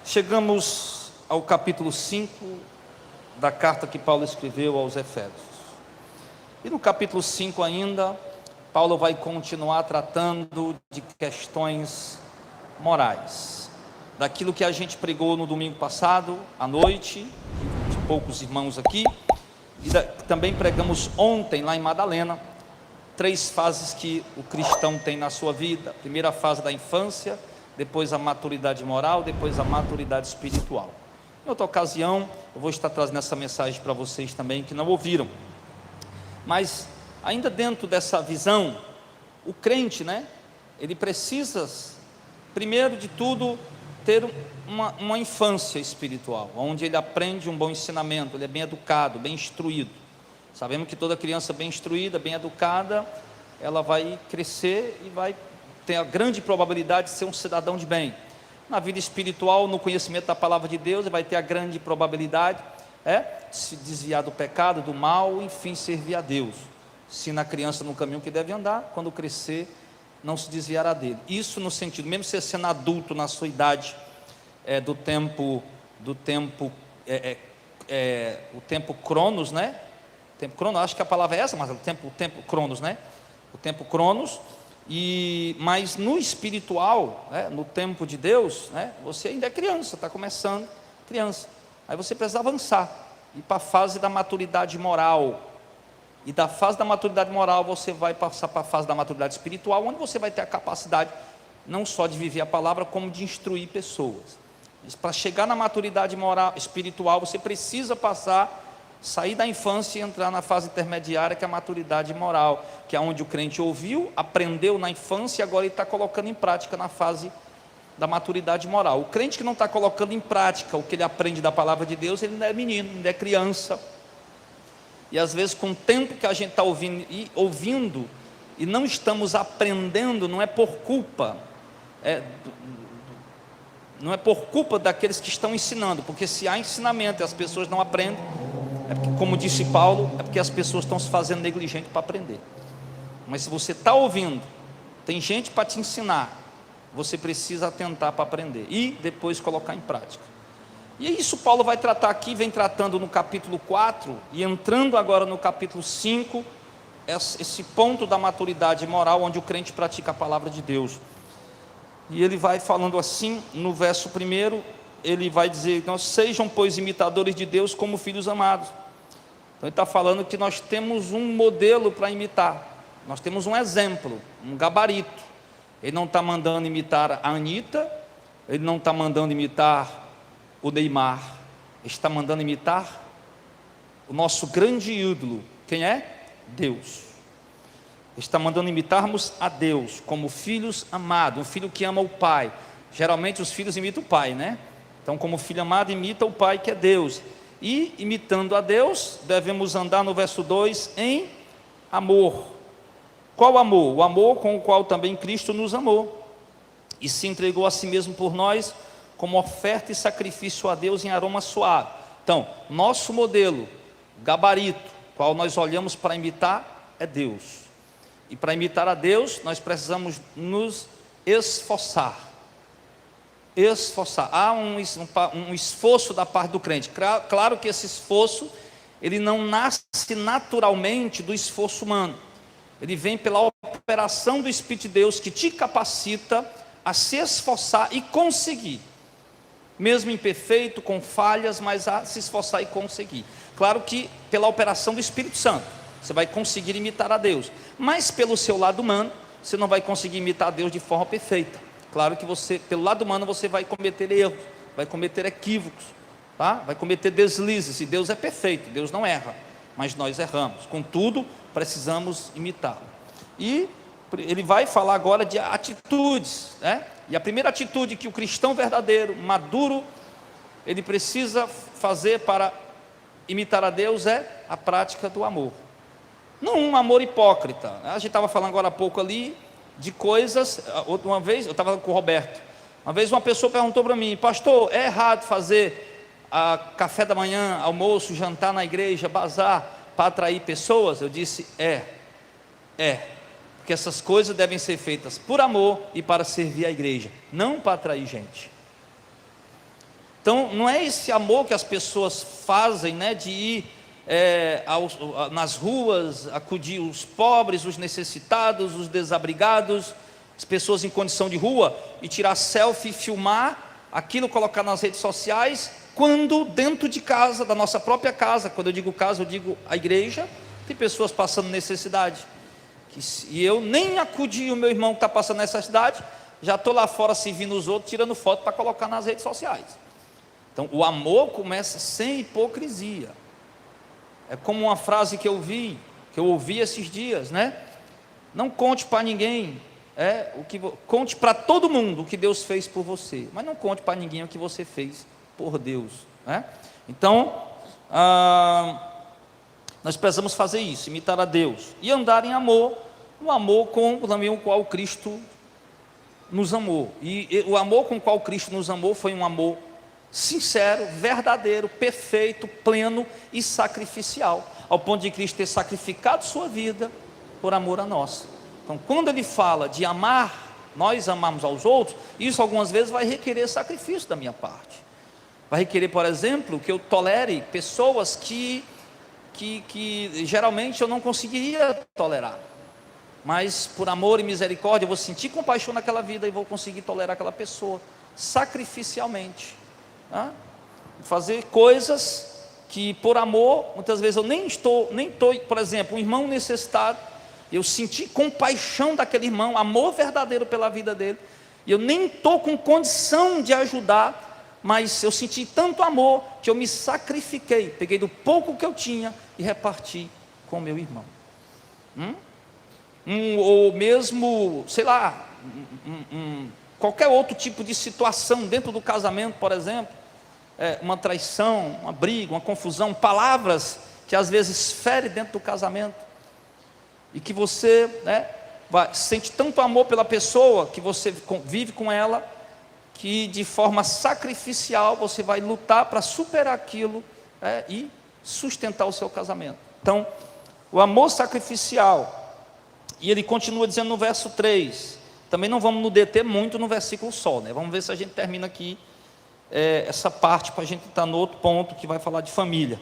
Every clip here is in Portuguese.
Chegamos ao capítulo 5 da carta que Paulo escreveu aos Efésios. E no capítulo 5 ainda, Paulo vai continuar tratando de questões morais. Daquilo que a gente pregou no domingo passado, à noite, de poucos irmãos aqui, e também pregamos ontem lá em Madalena, 3 fases que o cristão tem na sua vida. A primeira fase da infância, depois a maturidade moral, depois a maturidade espiritual. Em outra ocasião, eu vou estar trazendo essa mensagem para vocês também que não ouviram. Mas, ainda dentro dessa visão, o crente, ele precisa, primeiro de tudo, ter uma infância espiritual, onde ele aprende um bom ensinamento, ele é bem educado, bem instruído. Sabemos que toda criança bem instruída, bem educada, ela vai crescer e vai ter a grande probabilidade de ser um cidadão de bem. Na vida espiritual, no conhecimento da palavra de Deus, ele vai ter a grande probabilidade de se desviar do pecado, do mal, enfim, servir a Deus. Se na criança no caminho que deve andar, quando crescer, não se desviará dele. Isso no sentido, mesmo você sendo adulto na sua idade, o tempo cronos, tempo cronos, acho que a palavra é essa, mas o tempo cronos, o tempo cronos. Mas no espiritual, no tempo de Deus, você ainda é criança, está começando criança. Aí você precisa avançar, ir para a fase da maturidade moral. E da fase da maturidade moral você vai passar para a fase da maturidade espiritual, onde você vai ter a capacidade não só de viver a palavra, como de instruir pessoas. Para chegar na maturidade moral, espiritual, você precisa sair da infância e entrar na fase intermediária, que é a maturidade moral, que é onde o crente ouviu, aprendeu na infância e agora ele está colocando em prática na fase da maturidade moral. O crente que não está colocando em prática o que ele aprende da palavra de Deus, ele ainda é menino, ainda é criança. E às vezes, com o tempo que a gente está ouvindo e não estamos aprendendo, não é por culpa daqueles que estão ensinando, porque se há ensinamento e as pessoas não aprendem, porque, como disse Paulo, é porque as pessoas estão se fazendo negligentes para aprender. Mas se você está ouvindo, tem gente para te ensinar, você precisa atentar para aprender e depois colocar em prática. E isso Paulo vai tratar aqui, vem tratando no capítulo 4 e entrando agora no capítulo 5, esse ponto da maturidade moral, onde o crente pratica a palavra de Deus. E ele vai falando assim, no verso 1, ele vai dizer: nós sejam, pois, imitadores de Deus como filhos amados. Então ele está falando que nós temos um modelo para imitar, nós temos um exemplo, um gabarito. Ele não está mandando imitar a Anitta, ele não está mandando imitar o Neymar, ele está mandando imitar o nosso grande ídolo. Quem é? Deus. Ele está mandando imitarmos a Deus como filhos amados, um filho que ama o pai. Geralmente os filhos imitam o pai, Então, como filho amado, imita o pai, que é Deus. E, imitando a Deus, devemos andar, no verso 2, em amor. Qual amor? O amor com o qual também Cristo nos amou e se entregou a si mesmo por nós, como oferta e sacrifício a Deus em aroma suave. Então, nosso modelo, gabarito, qual nós olhamos para imitar, é Deus. E para imitar a Deus, nós precisamos nos esforçar. Há um esforço da parte do crente. Claro que esse esforço, ele não nasce naturalmente do esforço humano. Ele vem pela operação do Espírito de Deus, que te capacita a se esforçar e conseguir. Mesmo imperfeito, com falhas, mas a se esforçar e conseguir. Claro que pela operação do Espírito Santo, você vai conseguir imitar a Deus. Mas pelo seu lado humano, você não vai conseguir imitar a Deus de forma perfeita. Claro que pelo lado humano, você vai cometer erros, vai cometer equívocos, vai cometer deslizes, e Deus é perfeito, Deus não erra, mas nós erramos, contudo, precisamos imitá-lo. E ele vai falar agora de atitudes, e a primeira atitude que o cristão verdadeiro, maduro, ele precisa fazer para imitar a Deus é a prática do amor. Não um amor hipócrita. A gente estava falando agora há pouco ali de coisas. Uma vez, eu estava com o Roberto, uma vez uma pessoa perguntou para mim: pastor, é errado fazer café da manhã, almoço, jantar na igreja, bazar, para atrair pessoas? Eu disse: porque essas coisas devem ser feitas por amor e para servir a igreja, não para atrair gente. Então, não é esse amor que as pessoas fazem, né, de ir nas ruas, acudir os pobres, os necessitados, os desabrigados, as pessoas em condição de rua, e tirar selfie, filmar aquilo, colocar nas redes sociais, quando dentro de casa, da nossa própria casa, quando eu digo casa, eu digo a igreja, tem pessoas passando necessidade, e eu nem acudi o meu irmão que está passando necessidade, já estou lá fora servindo os outros, tirando foto para colocar nas redes sociais. Então, o amor começa sem hipocrisia. É como uma frase que eu ouvi esses dias, né? Não conte para ninguém, conte para todo mundo o que Deus fez por você, mas não conte para ninguém o que você fez por Deus, né? Então, nós precisamos fazer isso, imitar a Deus e andar em amor, no amor com também o qual Cristo nos amou. E o amor com o qual Cristo nos amou foi um amor sincero, verdadeiro, perfeito, pleno e sacrificial, ao ponto de Cristo ter sacrificado sua vida por amor a nós. Então, quando ele fala de amar, nós amarmos aos outros, isso algumas vezes vai requerer sacrifício da minha parte. Vai requerer, por exemplo, que eu tolere pessoas que geralmente eu não conseguiria tolerar, mas por amor e misericórdia eu vou sentir compaixão naquela vida e vou conseguir tolerar aquela pessoa sacrificialmente, tá? Fazer coisas que por amor, muitas vezes eu nem estou, por exemplo, um irmão necessitado, eu senti compaixão daquele irmão, amor verdadeiro pela vida dele, e eu nem estou com condição de ajudar, mas eu senti tanto amor que eu me sacrifiquei, peguei do pouco que eu tinha e reparti com o meu irmão. Ou mesmo, sei lá, qualquer outro tipo de situação dentro do casamento, por exemplo, uma traição, uma briga, uma confusão, palavras que às vezes ferem dentro do casamento, e que você sente tanto amor pela pessoa, que você vive com ela, que de forma sacrificial você vai lutar para superar aquilo e sustentar o seu casamento. Então, o amor sacrificial, e ele continua dizendo no verso 3, também não vamos nos deter muito no versículo só, né? Vamos ver se a gente termina aqui essa parte, para a gente estar no outro ponto que vai falar de família.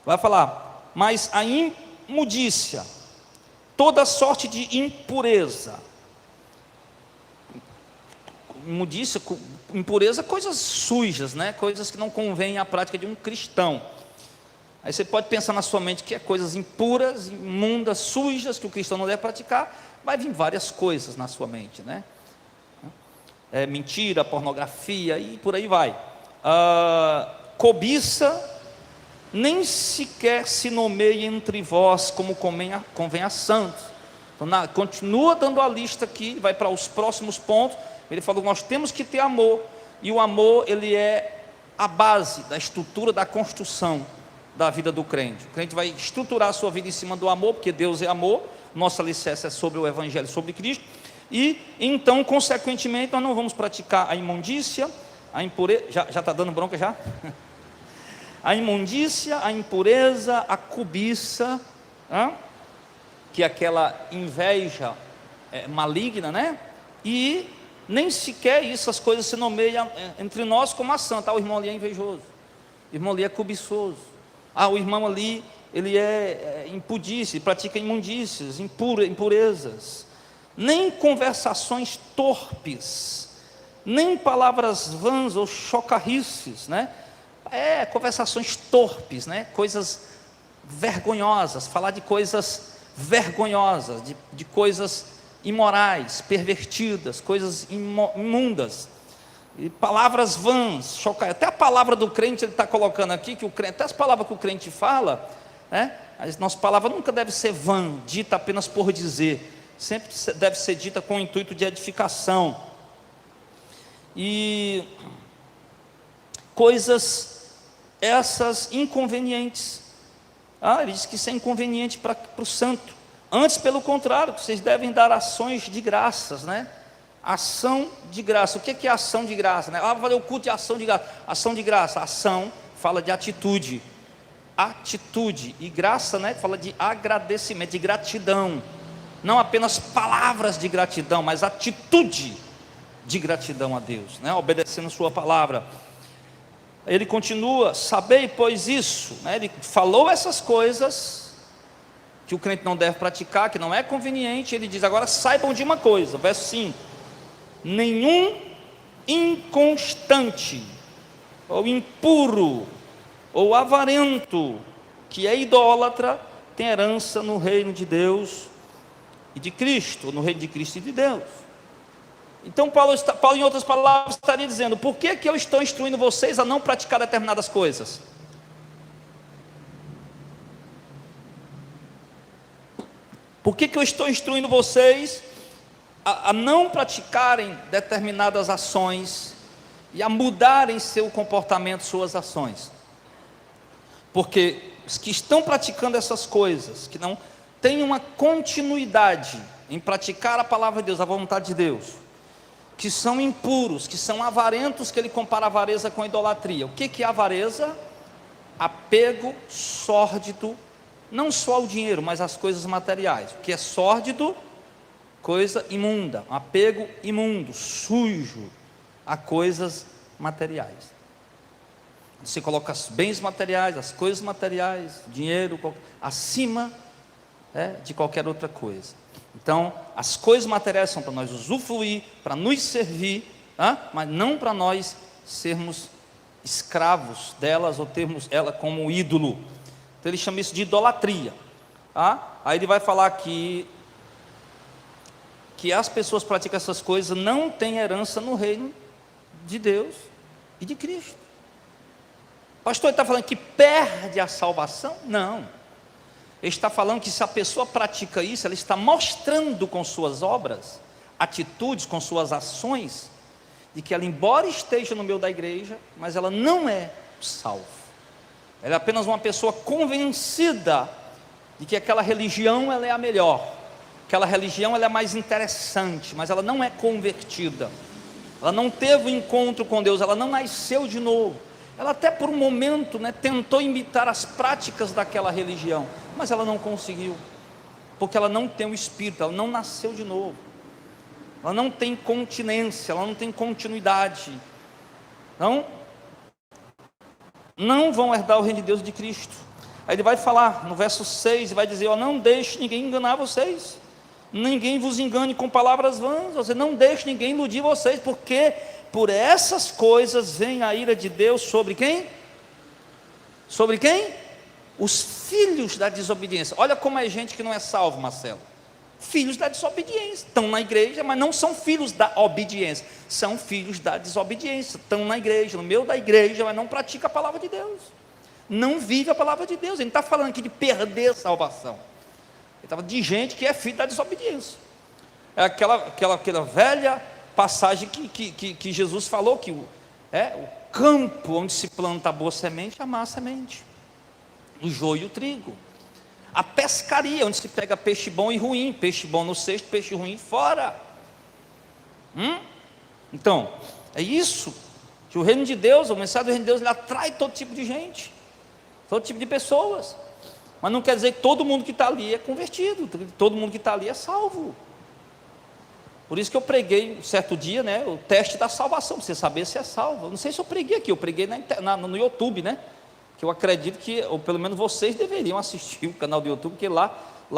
Vai falar, mas a imundícia, toda sorte de impureza. Imundícia, impureza, coisas sujas, né? Coisas que não convêm à prática de um cristão. Aí você pode pensar na sua mente que coisas impuras, imundas, sujas, que o cristão não deve praticar. Vai vir várias coisas na sua mente, né? Mentira, pornografia e por aí vai. Cobiça, nem sequer se nomeia entre vós como convém a santos. Então, continua dando a lista aqui, vai para os próximos pontos. Ele falou que nós temos que ter amor, e o amor, ele é a base da estrutura da construção da vida do crente. O crente vai estruturar a sua vida em cima do amor, porque Deus é amor, nossa alicerce é sobre o Evangelho, sobre Cristo, e então, consequentemente, nós não vamos praticar a imundícia, a impureza, já está dando bronca já? A imundícia, a impureza, a cobiça, que é aquela inveja maligna, né? E nem sequer isso, as coisas se nomeiam entre nós como a santa. O irmão ali é invejoso, o irmão ali é cobiçoso, o irmão ali, ele é impudício, ele pratica imundícias, impurezas. Nem conversações torpes, nem palavras vãs ou chocarrices, né? Conversações torpes, né? Coisas vergonhosas, falar de coisas vergonhosas, de coisas imorais, pervertidas, coisas imundas, e palavras vãs, chocantes. Até a palavra do crente ele está colocando aqui, que o crente, até as palavras que o crente fala, né? A nossa palavra nunca deve ser vã, dita apenas por dizer, sempre deve ser dita com o intuito de edificação. E coisas essas inconvenientes, ele diz que isso é inconveniente para o santo. Antes, pelo contrário, vocês devem dar ações de graças, né? Ação de graça. O que é ação de graça, né? Vai fazer o culto de ação de graça. Ação de graça, ação fala de atitude. Atitude. E graça, né? Fala de agradecimento, de gratidão. Não apenas palavras de gratidão, mas atitude de gratidão a Deus, né? Obedecendo a sua palavra. Ele continua: sabei, pois isso, né? Ele falou essas coisas que o crente não deve praticar, que não é conveniente. Ele diz: agora saibam de uma coisa, verso 5: nenhum inconstante, ou impuro, ou avarento, que é idólatra, tem herança no reino de Deus e de Cristo, no reino de Cristo e de Deus. Então Paulo, em outras palavras, estaria dizendo: por que eu estou instruindo vocês a não praticar determinadas coisas? Por que eu estou instruindo vocês a não praticarem determinadas ações e a mudarem seu comportamento, suas ações? Porque os que estão praticando essas coisas, que não têm uma continuidade em praticar a palavra de Deus, a vontade de Deus, que são impuros, que são avarentos, que ele compara a avareza com a idolatria. O que é avareza? Apego sórdido, não só ao dinheiro, mas às coisas materiais. O que é sórdido? Coisa imunda, um apego imundo, sujo a coisas materiais. Você coloca os bens materiais, as coisas materiais, dinheiro, acima de qualquer outra coisa. Então, as coisas materiais são para nós usufruir, para nos servir, mas não para nós sermos escravos delas ou termos ela como ídolo. Então ele chama isso de idolatria. Aí ele vai falar aqui que as pessoas que praticam essas coisas não têm herança no reino de Deus e de Cristo. O pastor está falando que perde a salvação? Não. Ele está falando que se a pessoa pratica isso, ela está mostrando com suas obras, atitudes, com suas ações, de que ela, embora esteja no meio da igreja, mas ela não é salva. Ela é apenas uma pessoa convencida de que aquela religião ela é a melhor, aquela religião ela é mais interessante, mas ela não é convertida. Ela não teve um encontro com Deus, ela não nasceu de novo. Ela até por um momento tentou imitar as práticas daquela religião, mas ela não conseguiu, porque ela não tem o Espírito, ela não nasceu de novo, ela não tem continência, ela não tem continuidade. Não vão herdar o reino de Deus e de Cristo. Aí ele vai falar no verso 6, vai dizer: não deixe ninguém enganar vocês, ninguém vos engane com palavras vãs. Você não deixe ninguém iludir vocês, porque por essas coisas vem a ira de Deus sobre quem? Sobre quem? Os filhos da desobediência. Olha como é gente que não é salvo, Marcelo. Filhos da desobediência, estão na igreja, mas não são filhos da obediência, são filhos da desobediência, estão na igreja, no meio da igreja, mas não pratica a palavra de Deus, não vive a palavra de Deus. Ele não está falando aqui de perder a salvação, ele estava de gente que é filho da desobediência. É aquela velha passagem que Jesus falou, que o campo onde se planta a boa semente, a má semente, o joio e o trigo. A pescaria, onde se pega peixe bom e ruim, peixe bom no cesto, peixe ruim fora. Então, é isso, que o reino de Deus, a mensagem do reino de Deus, ele atrai todo tipo de gente, todo tipo de pessoas, mas não quer dizer que todo mundo que está ali é convertido, todo mundo que está ali é salvo. Por isso que eu preguei um certo dia, o teste da salvação, para você saber se é salvo. Eu não sei se eu preguei aqui, eu preguei no YouTube, que eu acredito que, ou pelo menos vocês deveriam assistir o canal do YouTube, porque lá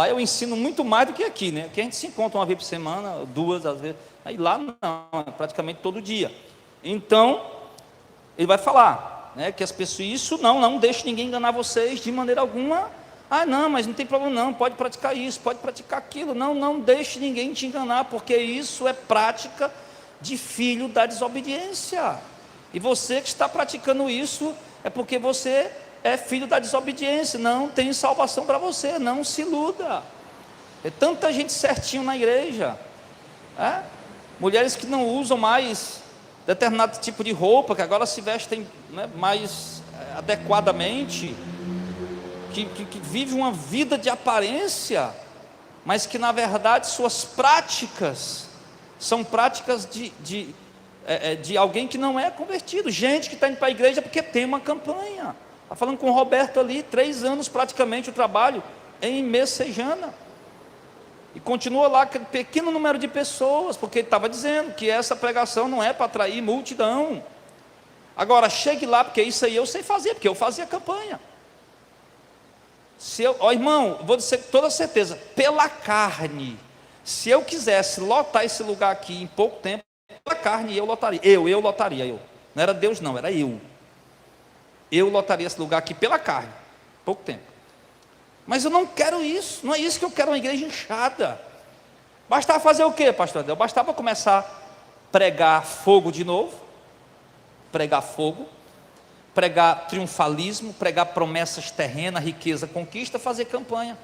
eu ensino muito mais do que aqui, Aqui a gente se encontra uma vez por semana, duas às vezes, aí lá não, praticamente todo dia. Então, ele vai falar, que as pessoas, isso não deixe ninguém enganar vocês de maneira alguma. Não, mas não tem problema não, pode praticar isso, pode praticar aquilo, não deixe ninguém te enganar, porque isso é prática de filho da desobediência, e você que está praticando isso, é porque você é filho da desobediência, não tem salvação para você, não se iluda. É tanta gente certinho na igreja, mulheres que não usam mais determinado tipo de roupa, que agora se vestem mais adequadamente, que vive uma vida de aparência, mas que na verdade suas práticas são práticas de alguém que não é convertido. Gente que está indo para a igreja porque tem uma campanha. Está falando com o Roberto ali, 3 anos praticamente o trabalho em Messejana, e continua lá aquele pequeno número de pessoas, porque ele estava dizendo que essa pregação não é para atrair multidão, Agora, chegue lá, porque isso aí eu sei fazer, porque eu fazia campanha. Se eu, ó irmão, vou dizer com toda certeza, pela carne, se eu quisesse lotar esse lugar aqui em pouco tempo, pela carne eu lotaria, eu lotaria, eu. Não era Deus não, era eu. Eu lotaria esse lugar aqui pela carne, pouco tempo. Mas eu não quero isso, não é isso que eu quero, uma igreja inchada. Bastava fazer o quê, pastor Adel? Bastava começar a pregar fogo de novo, pregar fogo, pregar triunfalismo, pregar promessas terrenas, riqueza, conquista, fazer campanha.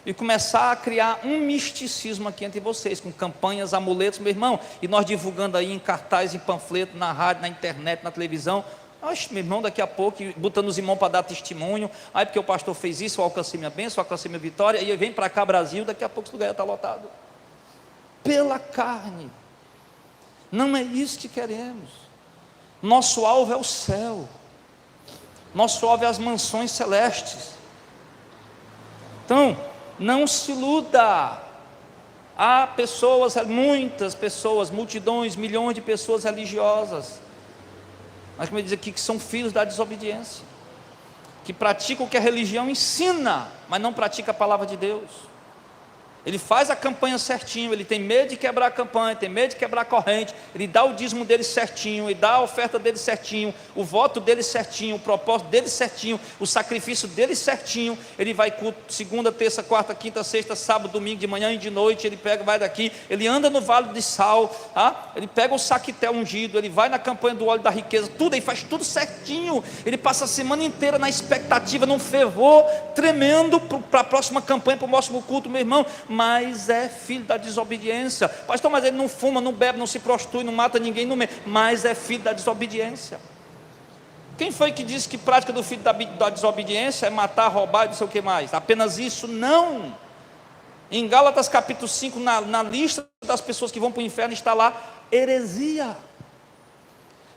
E começar a criar um misticismo aqui entre vocês, com campanhas, amuletos, meu irmão, e nós divulgando aí em cartaz, em panfleto, na rádio, na internet, na televisão. Oxe, meu irmão, daqui a pouco, botando os irmãos para dar testemunho, aí porque o pastor fez isso, eu alcancei minha bênção, eu alcancei minha vitória, e vem para cá, Brasil, daqui a pouco esse lugar já está lotado. Pela carne. Não é isso que queremos. Nosso alvo é o céu. Nosso alvo é as mansões celestes. Então, não se iluda. Há pessoas, muitas pessoas, multidões, milhões de pessoas religiosas, mas como eu diz aqui, que são filhos da desobediência, que praticam o que a religião ensina, mas não pratica a palavra de Deus. Ele faz a campanha certinho, ele tem medo de quebrar a campanha, tem medo de quebrar a corrente, ele dá o dízimo dele certinho, ele dá a oferta dele certinho, o voto dele certinho, o propósito dele certinho, o sacrifício dele certinho. Ele vai culto segunda, terça, quarta, quinta, sexta, sábado, domingo, de manhã e de noite. Ele pega, vai daqui, ele anda no vale de sal, ele pega o saquetel ungido, ele vai na campanha do óleo da riqueza, tudo, ele faz tudo certinho. Ele passa a semana inteira na expectativa, num fervor tremendo para a próxima campanha, para o próximo culto, meu irmão. Mas é filho da desobediência. Pastor, mas ele não fuma, não bebe, não se prostitui, não mata ninguém no meio. Mas é filho da desobediência. Quem foi que disse que prática do filho da desobediência é matar, roubar e não sei o que mais? Apenas isso? Não. Em Gálatas capítulo 5, na lista das pessoas que vão para o inferno, está lá heresia.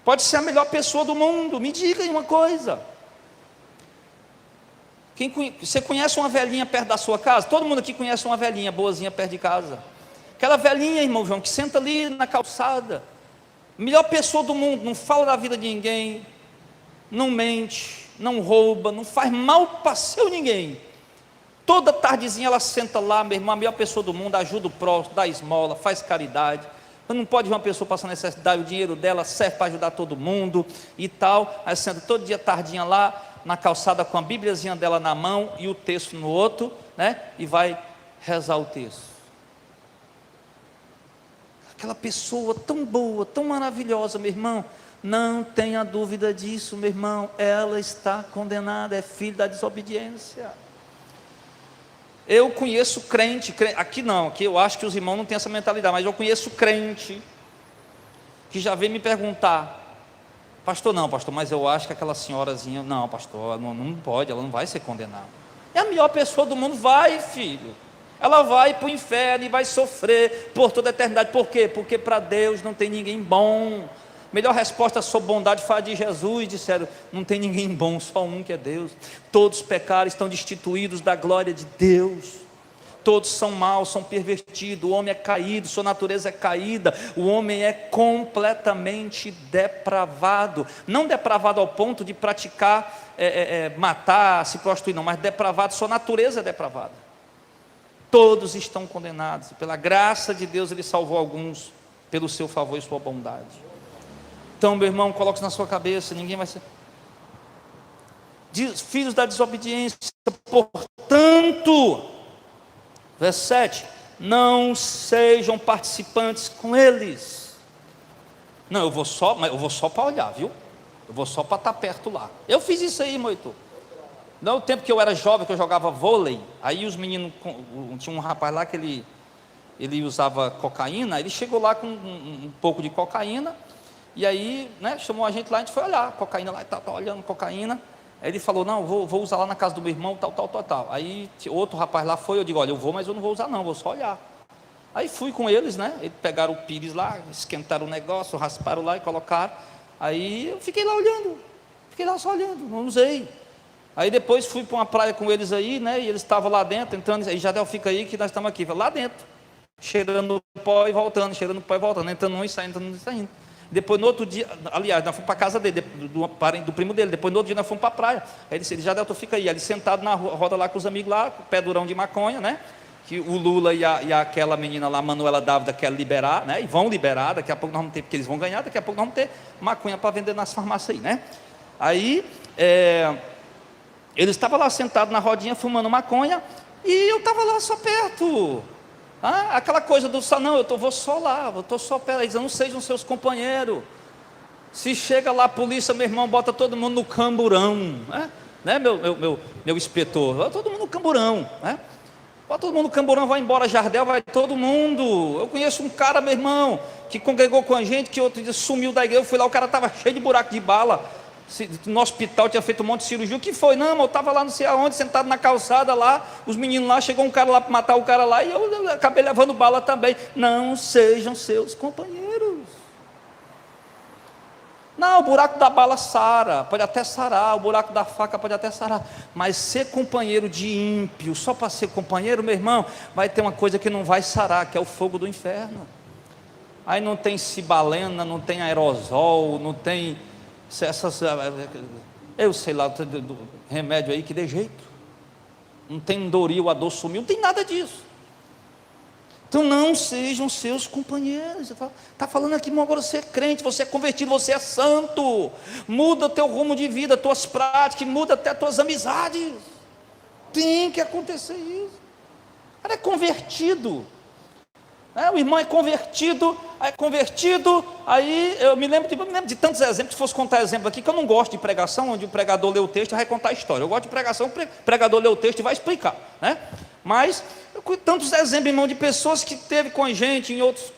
Pode ser a melhor pessoa do mundo, me diga uma coisa. Você conhece uma velhinha perto da sua casa? Todo mundo aqui conhece uma velhinha boazinha perto de casa. Aquela velhinha, irmão João, que senta ali na calçada, melhor pessoa do mundo, não fala da vida de ninguém, não mente, não rouba, não faz mal para seu ninguém. Toda tardezinha ela senta lá, meu irmão, a melhor pessoa do mundo, ajuda o próximo, dá esmola, faz caridade. Não pode ver uma pessoa passando necessidade, o dinheiro dela serve para ajudar todo mundo e tal. Aí senta todo dia tardinha lá na calçada com a bíbliazinha dela na mão e o texto no outro, né? E vai rezar o texto. Aquela pessoa tão boa, tão maravilhosa, meu irmão, não tenha dúvida disso, meu irmão, ela está condenada, é filho da desobediência. Eu conheço crente, aqui não, aqui eu acho que os irmãos não têm essa mentalidade, mas eu conheço crente que já veio me perguntar: pastor, não, pastor, mas eu acho que aquela senhorazinha, não, pastor, não pode, ela não vai ser condenada. É a melhor pessoa do mundo, vai, filho. Ela vai para o inferno e vai sofrer por toda a eternidade. Por quê? Porque para Deus não tem ninguém bom. Melhor resposta sobre bondade foi a de Jesus. Disseram: não tem ninguém bom, só um, que é Deus. Todos pecaram, estão destituídos da glória de Deus. Todos são maus, são pervertidos. O homem é caído, sua natureza é caída. O homem é completamente depravado. Não depravado ao ponto de praticar, matar, se prostituir, não, mas depravado, sua natureza é depravada. Todos estão condenados. Pela graça de Deus Ele salvou alguns, pelo seu favor e sua bondade. Então, meu irmão, coloque isso na sua cabeça, ninguém vai ser... Filhos da desobediência, portanto, verso 7, não sejam participantes com eles. Não, eu vou só para olhar, viu? Eu vou só para estar perto lá. Eu fiz isso aí, Moito. No tempo que eu era jovem, que eu jogava vôlei, aí os meninos, tinha um rapaz lá que ele usava cocaína, ele chegou lá com um pouco de cocaína, e aí, né, chamou a gente lá, a gente foi olhar, cocaína lá, tá olhando cocaína. Aí ele falou: não, vou usar lá na casa do meu irmão, tal. Aí outro rapaz lá foi, eu digo: olha, eu vou, mas eu não vou usar não, vou só olhar. Aí fui com eles, né, eles pegaram o pires lá, esquentaram o negócio, rasparam lá e colocaram. Aí eu fiquei lá olhando, fiquei lá só olhando, não usei. Aí depois fui para uma praia com eles aí, né, e eles estavam lá dentro, entrando, aí Jadel, fica aí que nós estamos aqui, lá dentro, cheirando pó e voltando, entrando um e saindo, entrando um e saindo. Depois no outro dia, aliás, nós fomos para a casa dele, do primo dele. Depois no outro dia nós fomos para a praia. Aí ele disse, Jardel, tu fica aí. Ele sentado na roda lá com os amigos lá, com o pé durão de maconha, né? Que o Lula e aquela menina lá, Manuela Dávila, quer liberar, né? E vão liberar, daqui a pouco nós vamos ter, porque eles vão ganhar, daqui a pouco nós vamos ter maconha para vender nas farmácias aí, né? Aí, ele estava lá sentado na rodinha, fumando maconha, e eu estava lá só perto. Aquela coisa do, não, vou só lá, eu estou só perto, eles não sejam seus companheiros. Se chega lá a polícia, meu irmão, bota todo mundo no camburão, né? Meu inspetor, bota todo mundo no camburão, né? Bota todo mundo no camburão, vai embora Jardel, vai todo mundo. Eu conheço um cara, meu irmão, que congregou com a gente, que outro dia sumiu da igreja, eu fui lá, o cara estava cheio de buraco de bala, no hospital, tinha feito um monte de cirurgia. O que foi? Não, eu estava lá não sei aonde, sentado na calçada lá, os meninos lá, chegou um cara lá para matar o cara lá, e eu acabei levando bala também. Não sejam seus companheiros. Não, o buraco da bala sara, pode até sarar, o buraco da faca pode até sarar, mas ser companheiro de ímpio, só para ser companheiro, meu irmão, vai ter uma coisa que não vai sarar, que é o fogo do inferno. Aí não tem cibalena, não tem aerosol, não tem essas, eu sei lá, do remédio aí que dê jeito, não tem Doril, a dor sumiu, não tem nada disso. Então não sejam seus companheiros. Está falando aqui, irmão, agora você é crente, você é convertido, você é santo, muda o teu rumo de vida, tuas práticas, muda até tuas amizades. Tem que acontecer isso. O cara é convertido, o irmão é convertido, aí eu me lembro de tantos exemplos. Se fosse contar exemplo aqui, que eu não gosto de pregação, onde o pregador lê o texto e vai contar a história. Eu gosto de pregação, o pregador lê o texto e vai explicar, né? Mas tantos exemplos, irmão, de pessoas que teve com a gente em outro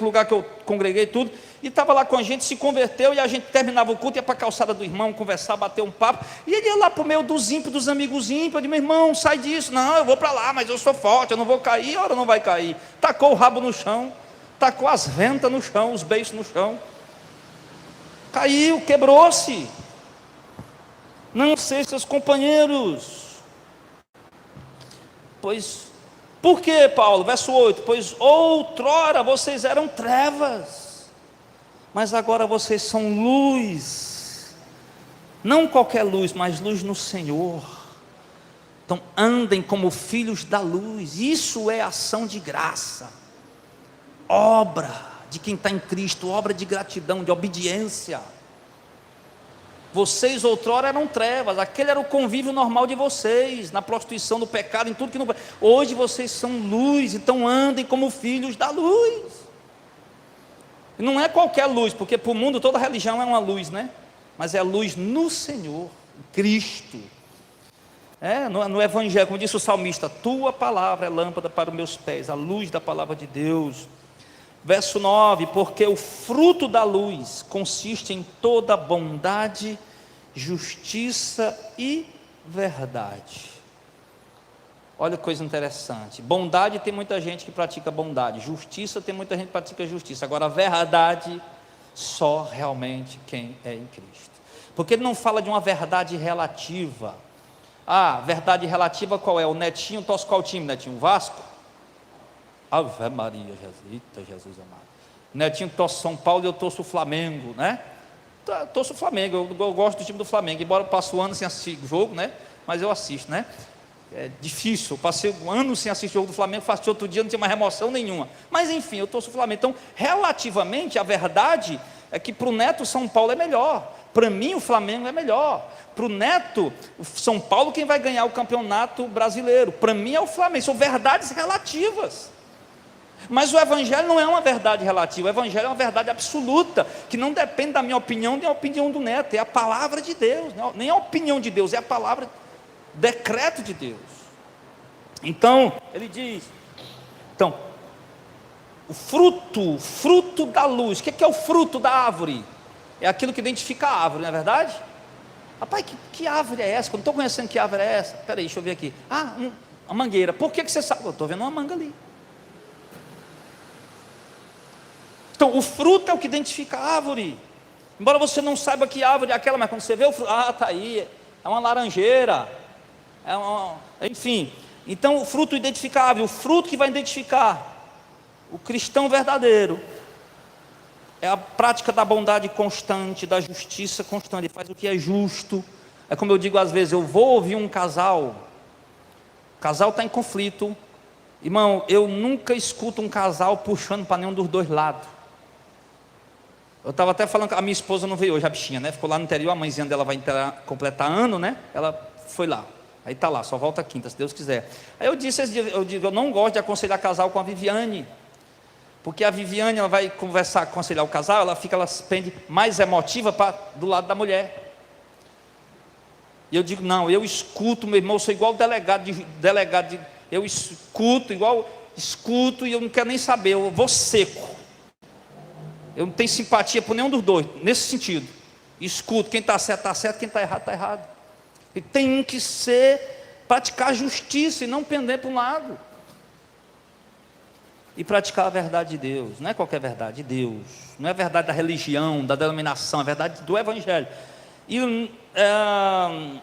lugar que eu congreguei tudo, e estava lá com a gente, se converteu, e a gente terminava o culto, ia para a calçada do irmão, conversar, bater um papo, e ele ia lá para o meio dos ímpios, dos amigos ímpios. Eu disse, meu irmão, sai disso. Não, eu vou para lá, mas eu sou forte, eu não vou cair. A hora não vai cair. Tacou o rabo no chão, tacou as ventas no chão, os beiços no chão, caiu, quebrou-se. Não sei, seus companheiros. Pois, por que, Paulo? Verso 8, pois outrora vocês eram trevas, mas agora vocês são luz, não qualquer luz, mas luz no Senhor. Então andem como filhos da luz. Isso é ação de graça, obra de quem está em Cristo, obra de gratidão, de obediência. Vocês outrora eram trevas, aquele era o convívio normal de vocês, na prostituição, no pecado, em tudo que não. Hoje vocês são luz, então andem como filhos da luz. E não é qualquer luz, porque para o mundo toda religião é uma luz, né? Mas é a luz no Senhor, Cristo. No Evangelho, como disse o salmista, tua palavra é lâmpada para os meus pés, a luz da palavra de Deus. Verso 9, porque o fruto da luz consiste em toda bondade, justiça e verdade. Olha que coisa interessante. Bondade, tem muita gente que pratica bondade. Justiça, tem muita gente que pratica justiça. Agora, a verdade, só realmente quem é em Cristo. Porque ele não fala de uma verdade relativa. Verdade relativa qual é? O Netinho torce qual time, Netinho? Vasco? Ave Maria, Jesus amado. Netinho torce São Paulo e eu torço o Flamengo, né? Eu torço o Flamengo, eu gosto do time do Flamengo, embora eu passe o ano sem assistir jogo, né? Mas eu assisto, né? É difícil, eu passei um ano sem assistir jogo do Flamengo, faço outro dia, não tinha mais emoção nenhuma. Mas enfim, eu torço o Flamengo. Então, relativamente, a verdade é que para o Neto, São Paulo é melhor. Para mim, o Flamengo é melhor. Para o Neto, o São Paulo, quem vai ganhar o campeonato brasileiro? Para mim é o Flamengo. São verdades relativas. Mas o Evangelho não é uma verdade relativa, o Evangelho é uma verdade absoluta, que não depende da minha opinião, nem da opinião do Neto, é a palavra de Deus, nem a opinião de Deus, é a palavra, decreto de Deus. Então, ele diz, o fruto da luz. O que é o fruto da árvore? É aquilo que identifica a árvore, não é verdade? Rapaz, que árvore é essa? Eu não estou conhecendo que árvore é essa. Espera aí, deixa eu ver aqui. Uma mangueira. Por que você sabe? Eu estou vendo uma manga ali. Então, o fruto é o que identifica a árvore. Embora você não saiba que árvore é aquela, mas quando você vê o fruto, está aí, é uma laranjeira, enfim. Então, o fruto identifica a árvore, o fruto que vai identificar o cristão verdadeiro é a prática da bondade constante, da justiça constante. Ele faz o que é justo. É como eu digo às vezes, eu vou ouvir um casal, o casal está em conflito. Irmão, eu nunca escuto um casal puxando para nenhum dos dois lados. Eu estava até falando que a minha esposa não veio hoje, a bichinha, né? Ficou lá no interior, a mãezinha dela vai completar ano, né? Ela foi lá. Aí está lá, só volta quinta, se Deus quiser. Aí eu disse esse dia, eu não gosto de aconselhar casal com a Viviane. Porque a Viviane, ela vai conversar, aconselhar o casal, ela pende mais emotiva do lado da mulher. E eu digo, não, eu escuto, meu irmão, eu sou igual eu escuto e eu não quero nem saber, eu vou seco. Eu não tenho simpatia por nenhum dos dois, nesse sentido. Escuto, quem está certo, quem está errado. E tem que praticar justiça e não pender para um lado. E praticar a verdade de Deus, não é qualquer verdade, de Deus, não é a verdade da religião, da denominação, é a verdade do Evangelho. E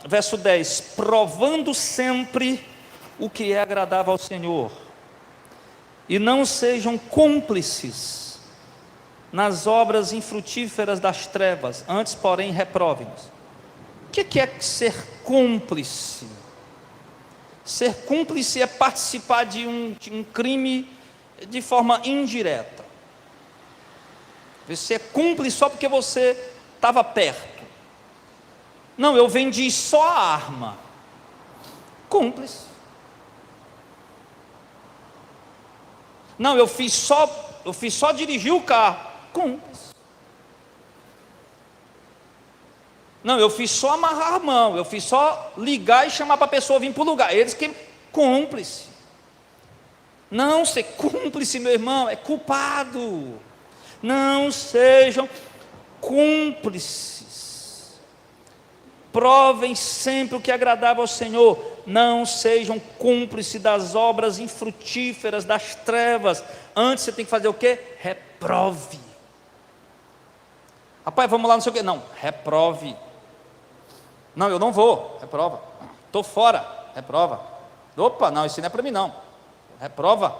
verso 10, provando sempre o que é agradável ao Senhor, e não sejam cúmplices nas obras infrutíferas das trevas, antes porém reprovem-nos. O que é ser cúmplice? Ser cúmplice é participar de um crime de forma indireta. Você é cúmplice só porque você estava perto. Não, eu vendi só a arma. Cúmplice. Não, eu fiz só dirigir o carro. Cúmplice. Não, eu fiz só amarrar a mão, eu fiz só ligar e chamar para a pessoa vir para o lugar. Eles que cúmplice. Não ser cúmplice, meu irmão, é culpado. Não sejam cúmplices. Provem sempre o que é agradável ao Senhor. Não sejam cúmplices das obras infrutíferas, das trevas. Antes você tem que fazer o quê? Reprove. Rapaz, vamos lá, não sei o quê. Não, reprove. Não, eu não vou. Reprova. Estou fora. Reprova. Opa, não, isso não é para mim não. Reprova.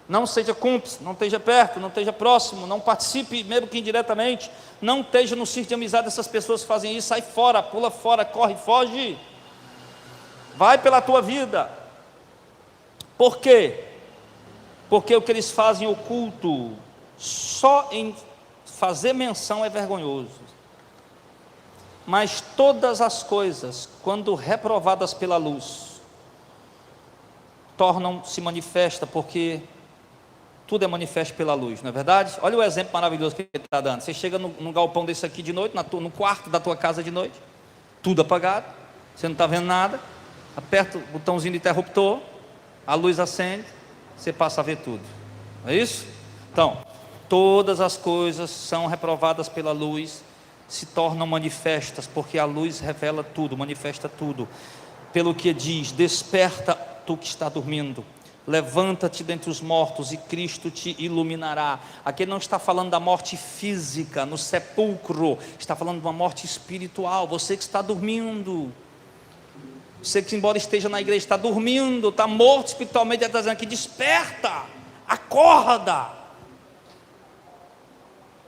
Não seja cúmplice, não esteja perto, não esteja próximo, não participe, mesmo que indiretamente, não esteja no círculo de amizade dessas pessoas que fazem isso. Sai fora, pula fora, corre, foge. Vai pela tua vida. Por quê? Porque o que eles fazem oculto, só em fazer menção é vergonhoso. Mas todas as coisas, quando reprovadas pela luz, tornam-se manifestas, porque tudo é manifesto pela luz, não é verdade? Olha o exemplo maravilhoso que ele está dando. Você chega num galpão desse aqui de noite, no quarto da tua casa de noite, tudo apagado, você não está vendo nada, aperta o botãozinho de interruptor, a luz acende, você passa a ver tudo, não é isso? Então, todas as coisas são reprovadas pela luz, se tornam manifestas, porque a luz revela tudo, manifesta tudo. Pelo que diz, desperta tu que está dormindo, levanta-te dentre os mortos e Cristo te iluminará. Aqui ele não está falando da morte física, no sepulcro, está falando de uma morte espiritual. Você que está dormindo, você que embora esteja na igreja, está dormindo, está morto espiritualmente, ele está dizendo aqui, desperta, acorda.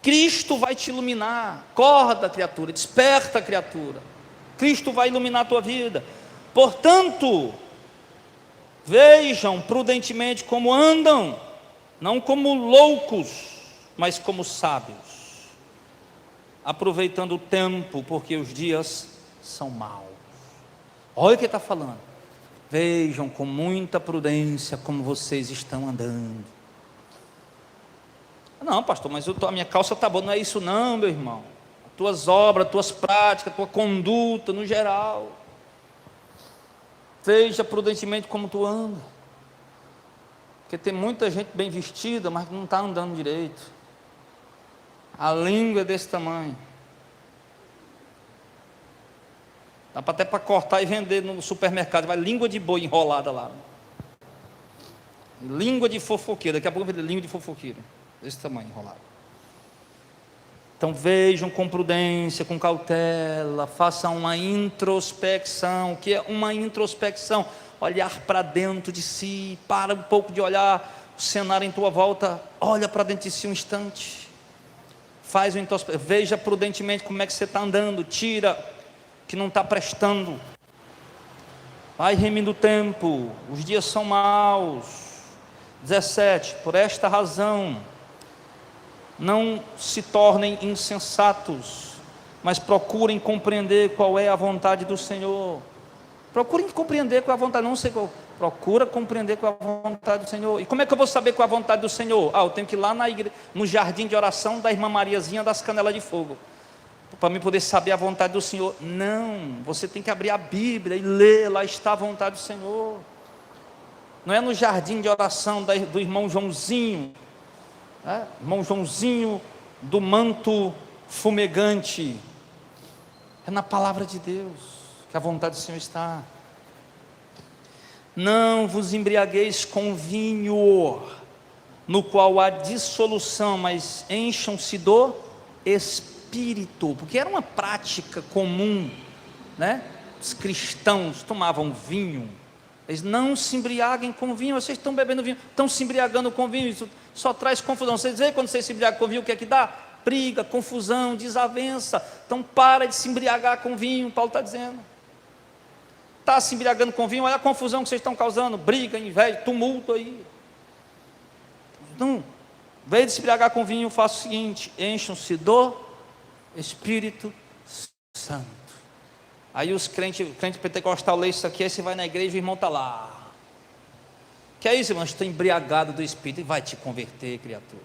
Cristo vai te iluminar. Acorda, criatura, desperta, criatura. Cristo vai iluminar a tua vida. Portanto, vejam prudentemente como andam, não como loucos, mas como sábios, aproveitando o tempo, porque os dias são maus. Olha o que ele está falando. Vejam com muita prudência como vocês estão andando. Não, pastor, mas a minha calça está boa. Não é isso não, meu irmão. As tuas obras, as tuas práticas, a tua conduta no geral. Veja prudentemente como tu anda. Porque tem muita gente bem vestida, mas não está andando direito. A língua é desse tamanho. Dá até para cortar e vender no supermercado. Vai língua de boi enrolada lá. Língua de fofoqueiro. Daqui a pouco vai ter língua de fofoqueiro. Desse tamanho, enrolado. Então vejam com prudência, com cautela, façam uma introspecção. O que é uma introspecção? Olhar para dentro de si, para um pouco de olhar o cenário em tua volta, olha para dentro de si um instante. Faz o introspecção, veja prudentemente como é que você está andando, tira que não está prestando. Vai remindo o tempo, os dias são maus. 17, por esta razão, não se tornem insensatos, mas procurem compreender qual é a vontade do Senhor. Procurem compreender qual é a vontade, não sei qual. Procura compreender qual é a vontade do Senhor. E como é que eu vou saber qual é a vontade do Senhor? Eu tenho que ir lá no jardim de oração da irmã Mariazinha das Canelas de Fogo, para mim poder saber a vontade do Senhor. Não, você tem que abrir a Bíblia e ler, lá está a vontade do Senhor. Não é no jardim de oração do irmão Joãozinho, irmão Joãozinho do manto fumegante. É na palavra de Deus que a vontade do Senhor está. Não vos embriagueis com vinho, no qual há dissolução, mas encham-se do Espírito, porque era uma prática comum, né? Os cristãos tomavam vinho. Eles não se embriaguem com vinho. Vocês estão bebendo vinho, estão se embriagando com vinho, isso só traz confusão. Vocês veem quando vocês se embriagam com vinho, o que é que dá? Briga, confusão, desavença. Então para de se embriagar com vinho, Paulo está dizendo. Está se embriagando com vinho, olha a confusão que vocês estão causando, briga, inveja, tumulto aí. Então, em vez de se embriagar com vinho, faça o seguinte: encham-se do Espírito Santo. Aí os crentes pentecostal lê isso aqui, aí você vai na igreja e o irmão está lá. Que é isso, irmão? Estou embriagado do Espírito. E vai te converter, criatura.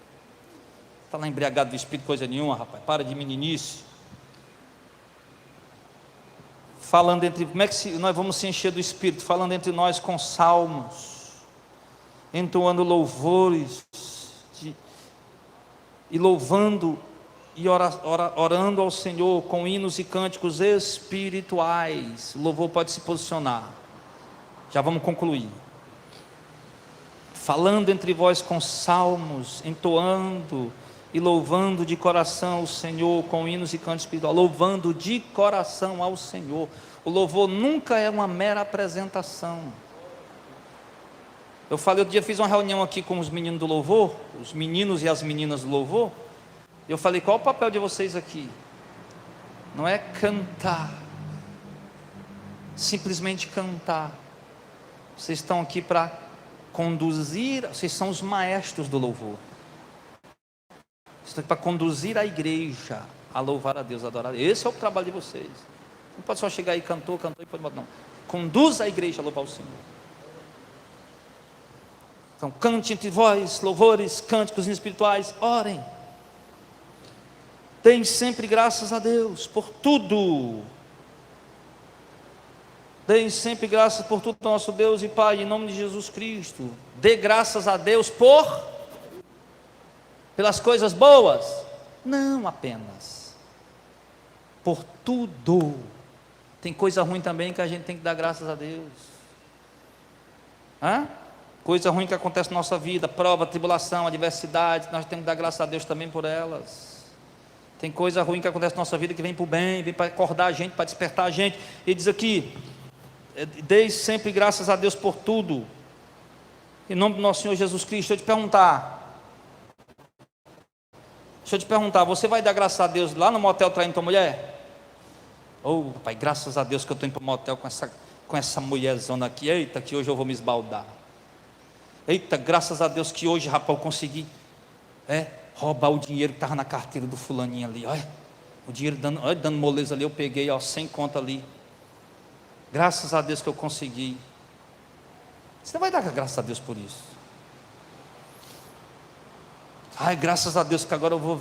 Está lá embriagado do Espírito, coisa nenhuma, rapaz. Para de meninice. Falando entre, como é que nós vamos se encher do Espírito? Falando entre nós com salmos, entoando louvores, e louvando e orando ao Senhor com hinos e cânticos espirituais. O louvor pode se posicionar. Já vamos concluir. Falando entre vós com salmos, entoando e louvando de coração o Senhor com hinos e cânticos espirituais. Louvando de coração ao Senhor. O louvor nunca é uma mera apresentação. Eu falei, outro dia fiz uma reunião aqui com os meninos do louvor, os meninos e as meninas do louvor. Eu falei, qual o papel de vocês aqui? Não é cantar, simplesmente cantar. Vocês estão aqui para conduzir, vocês são os maestros do louvor. Vocês estão aqui para conduzir a igreja a louvar a Deus, a adorar. Esse é o trabalho de vocês. Não pode só chegar aí, cantou e pode botar, não. Conduz a igreja a louvar o Senhor. Então, cante entre vós, louvores, cânticos espirituais, orem. Deem sempre graças a Deus por tudo. Deem sempre graças por tudo ao nosso Deus e Pai, em nome de Jesus Cristo. Dê graças a Deus pelas coisas boas, não apenas, por tudo. Tem coisa ruim também que a gente tem que dar graças a Deus. Coisa ruim que acontece na nossa vida, prova, tribulação, adversidade, nós temos que dar graças a Deus também por elas. Tem coisa ruim que acontece na nossa vida que vem para o bem, vem para acordar a gente, para despertar a gente. E diz aqui, deis sempre graças a Deus por tudo, em nome do nosso Senhor Jesus Cristo. Deixa eu te perguntar, você vai dar graças a Deus lá no motel traindo tua mulher? Pai, graças a Deus que eu estou indo para o motel com essa mulherzona aqui. Eita, que hoje eu vou me esbaldar. Eita, graças a Deus que hoje, rapaz, eu consegui roubar o dinheiro que estava na carteira do fulaninho ali. Olha, o dinheiro dando moleza ali, eu peguei, 100 conto ali. Graças a Deus que eu consegui. Você não vai dar graças a Deus por isso. Graças a Deus que agora eu vou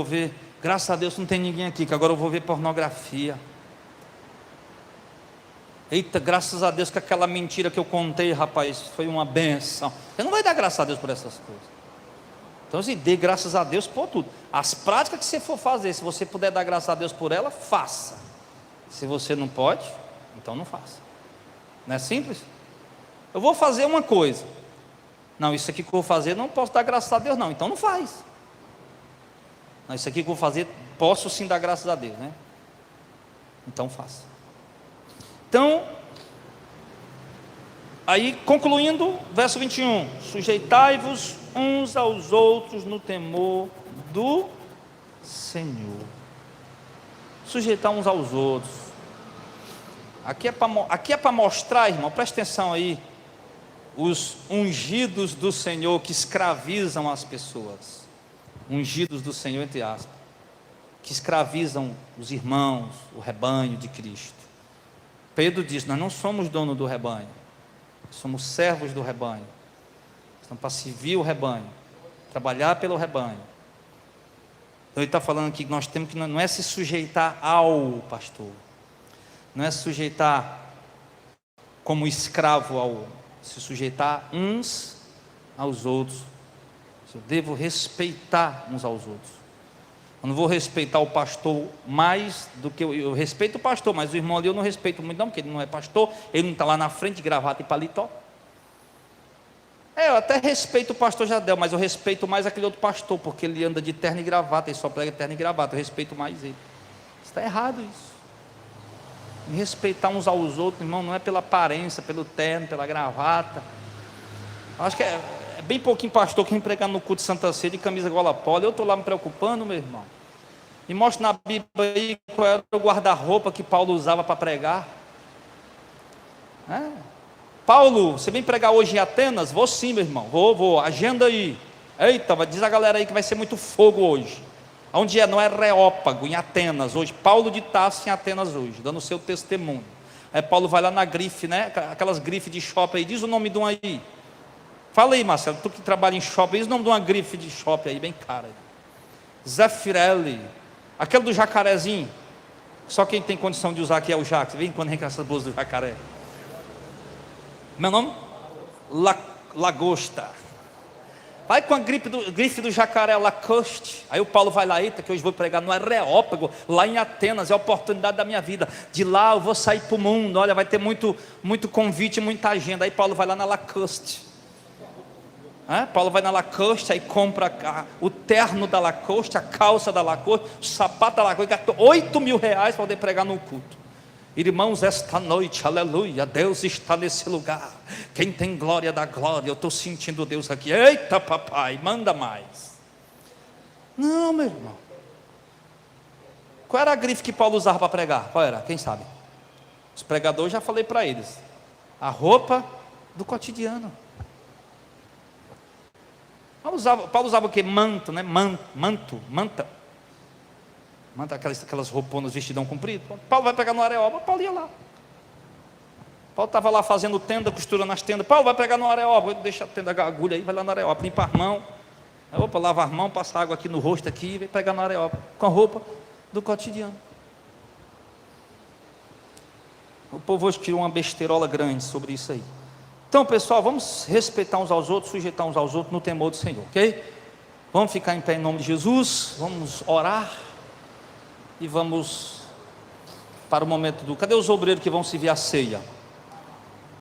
ver, graças a Deus não tem ninguém aqui, que agora eu vou ver pornografia. Eita, graças a Deus que aquela mentira que eu contei, rapaz, foi uma benção. Você não vai dar graças a Deus por essas coisas. Então, assim, dê graças a Deus por tudo. As práticas que você for fazer, se você puder dar graças a Deus por ela, faça. Se você não pode, então não faça. Não é simples? Eu vou fazer uma coisa. Não, isso aqui que eu vou fazer, não posso dar graças a Deus, não. Então não faz. Não, isso aqui que eu vou fazer, posso sim dar graças a Deus, né? Então faça. Então, aí concluindo, verso 21. Sujeitai-vos uns aos outros no temor do Senhor. Sujeitar uns aos outros. Aqui é para mostrar, irmão, presta atenção aí, os ungidos do Senhor que escravizam as pessoas. Ungidos do Senhor, entre aspas, que escravizam os irmãos, o rebanho de Cristo. Pedro diz: nós não somos dono do rebanho, somos servos do rebanho. Estamos para servir o rebanho, trabalhar pelo rebanho. Então ele está falando aqui que nós temos que, não é se sujeitar ao pastor, não é se sujeitar como escravo ao, se sujeitar uns aos outros. Eu devo respeitar uns aos outros. Eu não vou respeitar o pastor mais do que eu respeito o pastor, mas o irmão ali eu não respeito muito não, porque ele não é pastor, ele não está lá na frente de gravata e paletó. Eu até respeito o pastor Jadel, mas eu respeito mais aquele outro pastor, porque ele anda de terno e gravata, ele só prega terno e gravata, eu respeito mais ele. Está errado isso. E respeitar uns aos outros, irmão, não é pela aparência, pelo terno, pela gravata. Acho que é bem pouquinho pastor que vem pregar no culto de Santa Ceia de camisa gola polo. Eu estou lá me preocupando, meu irmão. E mostra na Bíblia aí qual era o guarda-roupa que Paulo usava para pregar. Paulo, você vem pregar hoje em Atenas? Vou sim, meu irmão, vou, agenda aí. Eita, diz a galera aí que vai ser muito fogo hoje. Onde é? No Areópago, em Atenas hoje. Paulo de Tarso em Atenas hoje, dando o seu testemunho. Aí Paulo vai lá na grife, né? Aquelas grifes de shopping aí, diz o nome de um aí. Fala aí, Marcelo, tu que trabalha em shopping, diz o nome de uma grife de shopping aí, bem cara. Zeffirelli, aquele do jacarezinho. Só quem tem condição de usar aqui é o Jacques. Vem quando vem com essas bolsas do jacaré. Meu nome? Lagosta. Vai com a grife do jacaré Lacoste. Aí o Paulo vai lá, eita, que hoje vou pregar no Areópago, lá em Atenas, é a oportunidade da minha vida. De lá eu vou sair para o mundo, olha, vai ter muito convite, muita agenda. Aí Paulo vai lá na Lacoste. Paulo vai na Lacoste, aí compra o terno da Lacoste, a calça da Lacoste, o sapato da Lacoste, gastou R$8.000 para poder pregar no culto. Irmãos, esta noite, aleluia, Deus está nesse lugar. Quem tem glória dá glória. Eu estou sentindo Deus aqui. Eita papai, manda mais. Não, meu irmão. Qual era a grife que Paulo usava para pregar? Qual era? Quem sabe? Os pregadores, já falei para eles. A roupa do cotidiano. Paulo usava o que? Manto, né? Manta, aquelas rouponas, vestidão comprido. Paulo vai pregar no Areópago, Paulo ia lá. Paulo estava lá fazendo tenda, costurando as tendas. Paulo vai pregar no Areópago, deixa a tenda, a agulha aí, vai lá no Areópago, limpa as mãos. Opa, lava as mãos, passa água aqui no rosto aqui, vem pregar no Areópago, com a roupa do cotidiano. O povo hoje criou uma besteirola grande sobre isso aí. Então, pessoal, vamos respeitar uns aos outros, sujeitar uns aos outros no temor do Senhor, ok? Vamos ficar em pé em nome de Jesus, vamos orar. E vamos para o momento cadê os obreiros que vão servir a ceia?